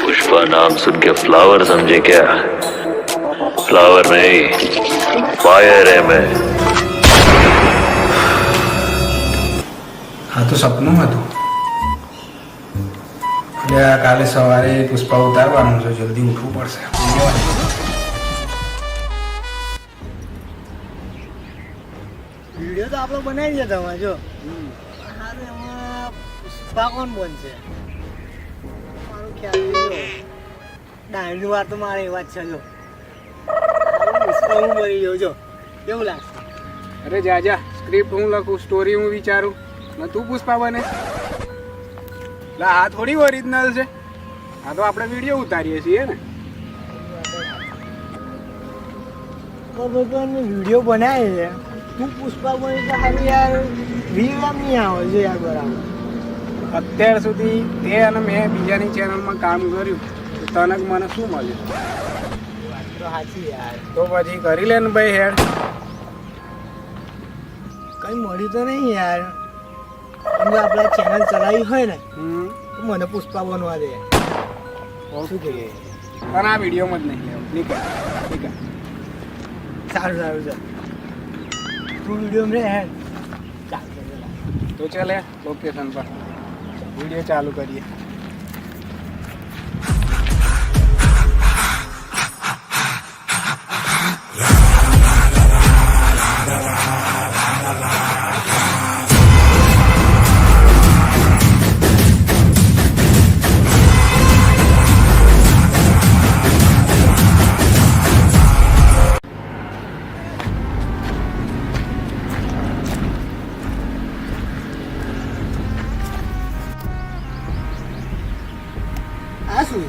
पुष्पा नाम सुन के फ्लावर समझे क्या? फ्लावर नहीं, फायर है मैं. हाँ तो સપનું હતું. એટલે કાલે સવારે પુષ્પા ઉતારવાનું છે, જલ્દી ઉઠવું પડશે. વિડીયો તો આપણો બનાવી દે તમે જો. હારે એમાં પુષ્પા કોણ બનશે મારું ખ્યાલ ડાયની વાર તો મારે એવા જ છે જો. પુષ્પા હું બની ગયો જો, કેવું લાગશે? અરે જા જા, સ્ક્રિપ્ટ હું લખું, સ્ટોરી હું વિચારું ને તું પુષ્પા બને. એટલે આ થોડી ઓરિજિનલ છે, આ તો આપણે વિડીયો ઉતારીએ છીએ ને. વિડીયો બનાવે છે, તું પુષ્પા બની તો સારું યાર. રીલમાં નહીં આવે છે યાર બરાબર. અત્યાર સુધી તે અને મેં બીજાની ચેનલમાં કામ કર્યું તો તને મને શું મળ્યું? વાત તો સાચી યાર. તો પછી કરી લે ને ભાઈ હેડ. કઈ મળ્યું તો નહીં યાર. જો આપણે ચેનલ ચલાવી હોય ને તો મને પુષ્પા બનવા દે. શું કહીએ? પણ આ વિડીયોમાં જ નહીં લેવું. નીકળ નીકળ. સારું સારું ચાલ, તું વિડીયો રે હેડ. ચાલશે તો ચાલે લોકેશન પર વિડીયો ચાલુ કરીએ. આ શું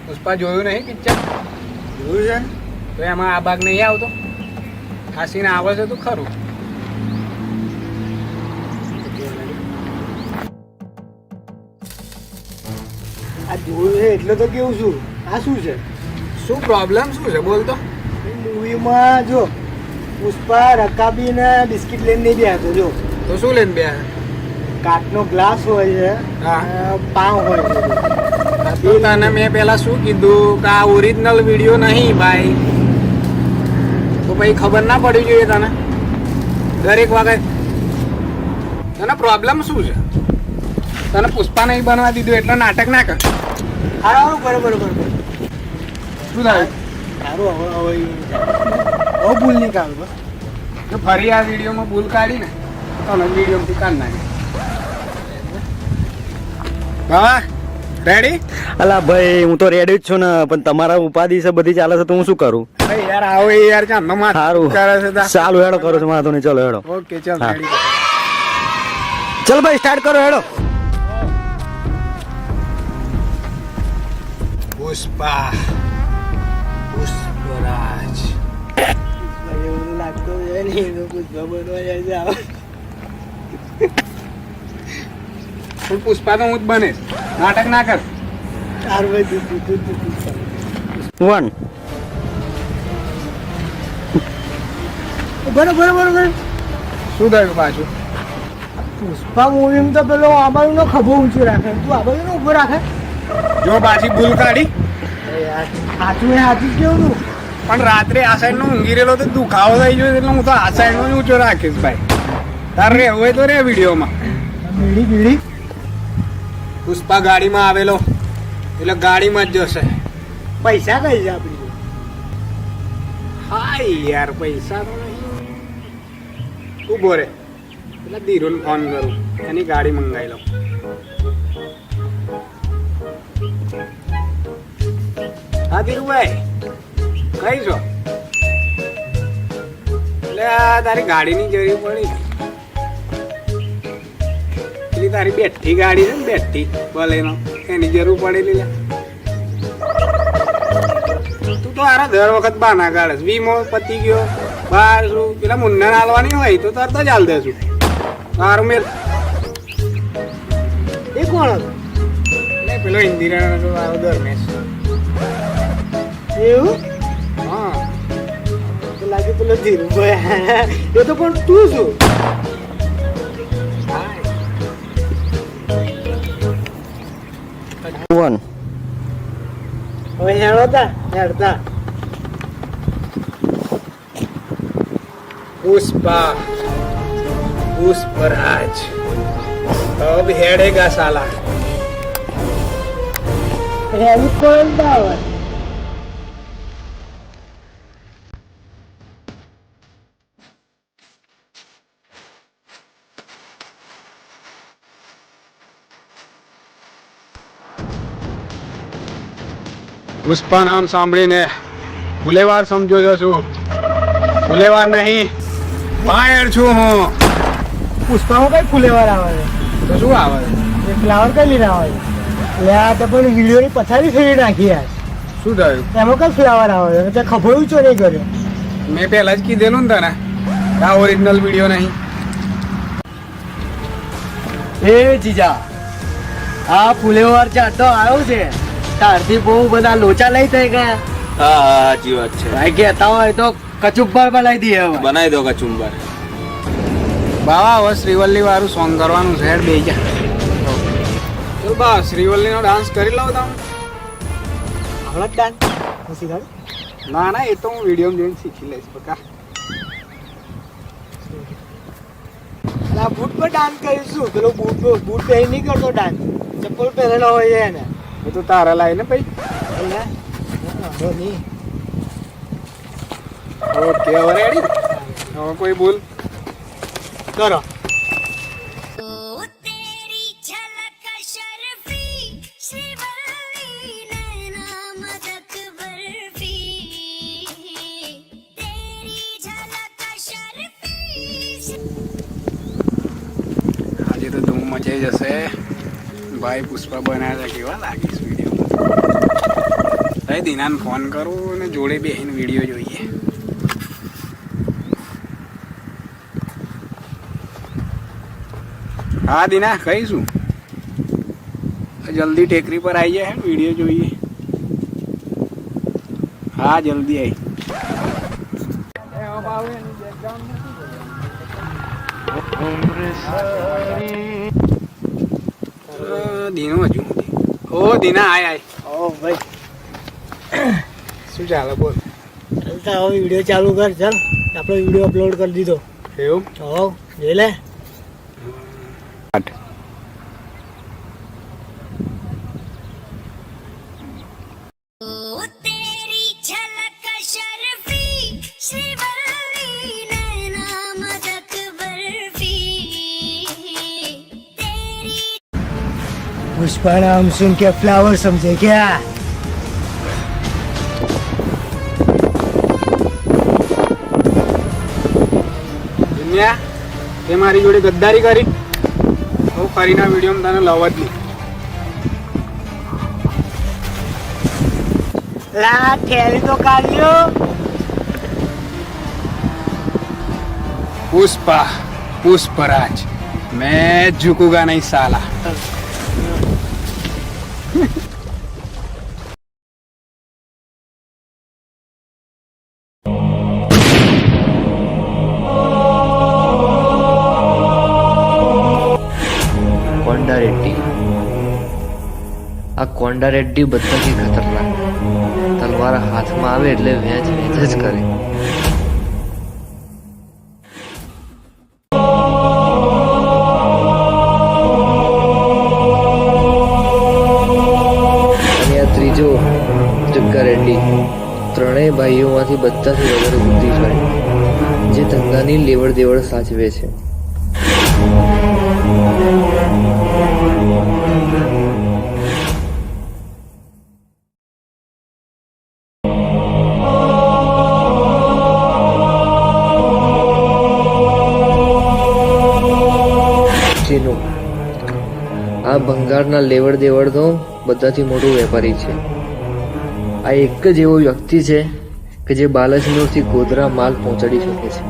પુષ્પા જોયું નહીં પિક્ચર? જોયું છે? તો એમાં આ ભાગ નહીં આવતો? આ સીન આવે છે તો ખરું. આ જોયું છે એટલે તો કેવું છું. આ શું છે? શું પ્રોબ્લેમ શું છે બોલ તો? મૂવીમાં જો પુષ્પા રકાબી ને બિસ્કિટ લઈને નહીં બેસતો જો. તો શું લઈને બે? કાચનો ગ્લાસ હોય છે, હા. પાવ હોય છે. તો તને મેં પેલા શું કીધું કે આ ઓરિજિનલ વિડીયો નહીં ભાઈ? તો પછી ખબર ના પડી જોઈએ તને દરેક વખત? તને પ્રોબ્લેમ શું છે? તને પુષ્પા નહીં બનવા દીધું એટલે નાટક ના કર. સારું બરોબર બરોબર. શું થાય? સારું હવે હવે ભૂલ નહીં કાઢું બસ. જો ફરી આ વિડીયોમાં ભૂલ કાઢી ને તને વિડીયોમાંથી કાઢ નાખે. હા રેડી? અલા ભાઈ હું તો રેડી જ છું ને, પણ તમારા ઉપાધિ છે બધી ચાલે છે તો હું શું કરું? અરે યાર આવો યાર ચાંદનો માથ સારું કરે છે તા. ચાલો હેડો કરો છો વાંધો નહીં, ચલો હેડો. ઓકે ચાલ હા. રેડી. ચલ ભાઈ સ્ટાર્ટ કરો હેડો. પુષ્પા પુષ્પરાજ. એવું લાગતું છે ને એનો પુષ્પા બનવા જાય છે આવા. પણ પુષ્પા તો હું જ બને, નાટક ના કર. સારું ભાઈ તું 1 બરોબર બરોબર. શું થયું પાછું? પુષ્પા મૂવીમાં તો પેલો આબાયુનો ખભો ઊંચો રાખે, તું આબાયુનો ઊભો રાખે. જો પાછી ભૂલ કાઢી. અરે યાર સાચું એ સાચું જ કેવું તું. પણ રાત્રે આ સાઈડ નો ઊંઘી રહેલો તો દુખાવો થઈ ગયો એટલે હું તો આ સાઈડ નો જ ઊંચો રાખીશ ભાઈ. તારે રહેવું હોય તો રે વિડીયોમાં. બીડી બીડી પુષ્પા ગાડીમાં આવેલો એટલે ગાડીમાં જ જશે. પૈસા કઈ છે આપણી જોડે? હાય યાર પૈસા તો નહીં. ઉભો રે પેલા ધીરુને ફોન કરું, એની ગાડી મંગાવી લઉં. હા ધીરુભાઈ કઈ છો? એટલે આ તારી ગાડીની જરૂર પડી. પેલી તારી બેઠી ગાડી છે ને, બેઠી ભલેનો, એની જરૂર પડેલી લે. તું તો આરા દર વખત બાના કાઢે. વીમો પતી ગયો, બહાર શું પેલા મુન્ના હાલવાની હોય તો તરત જ હાલ દેશું. તારું મેલ એ કોણ હતું? એટલે પેલો ઇન્દિરા આવ્યો દરમેશ. એવું? હા તો લાગે પેલો ધીરુભાઈ. એ તો પણ તું શું? વન હવે હેડતા હેડતા पुष्पा पुष्पराज अब हेडेगा साला હેવી કોણ દાવર પુષ્પા નામ સાંભળીને ફુલેવાર સમજો છો છું ફુલેવાર નહીં ફાયર છું હું પુષ્પામાં કઈ ફુલેવાર આવે છે તો શું આવે એ ફ્લાવર કઈ લીધા આવે છે એટલે આ તો પણ વિડીયોની પછાડી ફેરી નાખી યાર શું થયું એમાં કઈ ફ્લાવર આવે છે તે ખબર ચો નહીં કર્યો મેં પહેલા જ કીધેલું ને તને આ ઓરિજિનલ વિડીયો નહીં એ જીજા આ ફુલેવાર ચાટો આવ્યો છે તારથી બહુ બધા લોચા લઈ થઈ ગયા હા સાચી વાત છે ભાઈ કહેતા હોય તો કચુંબર બનાવી દઈએ હવે બનાવી દો કચુંબર બાવા હવે શ્રીવલ્લી વાળું સોંગ કરવાનું છે હેડ બે જા ચલ બા શ્રીવલ્લી નો ડાન્સ કરી લઉં તમે હમણાં ડાન્સ શીખાડું ના ના એ તો હું વિડીયો જોઈને શીખી લઈશ બકા આ બૂટ પર ડાન્સ કરીશું પેલો બૂટ પહેરી નહીં કરતો ડાન્સ ચપ્પલ પહેરેલો હોય છે એને એ તો તારા લાય ને ભાઈ એટલે વાંધો નહીં ઓકે હવે રેડી હવે કોઈ બોલ કરો तेरी झलक शर्फी श्रीवल्ली नैना मदक बर्फी तेरी झलक शर्फी આજે તો ધૂમ મચાઈ જશે ભાઈ પુષ્પા બનાવ્યા હતા કેવા લાગીશ વિડીયો ભાઈ દિનાને ફોન કરું અને જોડે બેસીને વિડીયો જોઈએ હા દિના કહીશું જલ્દી ટેકરી પર આવી જાય વિડીયો જોઈએ હા જલ્દી આવી દીનો હજુ ઓ દીના આય આય ઓ ભાઈ શું ચાલે બોલ ચાલતા હવે વિડીયો ચાલુ કર ચાલ આપણો વિડીયો અપલોડ કરી દીધો એવું હો જોઈ લે तेरी झलक शर्फी श्रीवल्ली नैना मदक बर्फी तेरी पुष्पा नाम सुन के फ्लावर समझे क्या દુનિયા તે મારી જોડે ગદ્દારી કરી હું ફરીના વિડીયોમાં તને લવ જ નહીં લા ઠેરી તો કાઢ્યો पुष्पा पुष्पराज मैं झुकूंगा नहीं साला કોંડા રેડ્ડી આ કોંડા રેડ્ડી બધાથી ખતરનાક તલવાર હાથમાં આવે એટલે વેચ વેચ જ કરે અને આ ત્રીજો જગ્ગા રેડ્ડી ત્રણેય ભાઈઓમાંથી બધાથી વધારે બુદ્ધિશાળી જે ધંધાની લેવડ દેવડ સાચવે છે આ ભંગારના લેવડ દેવડનો બધાથી મોટો વેપારી છે આ એક જ એવો વ્યક્તિ છે કે જે બાલાસિનોરથી ગોધરા માલ પહોંચાડી શકે છે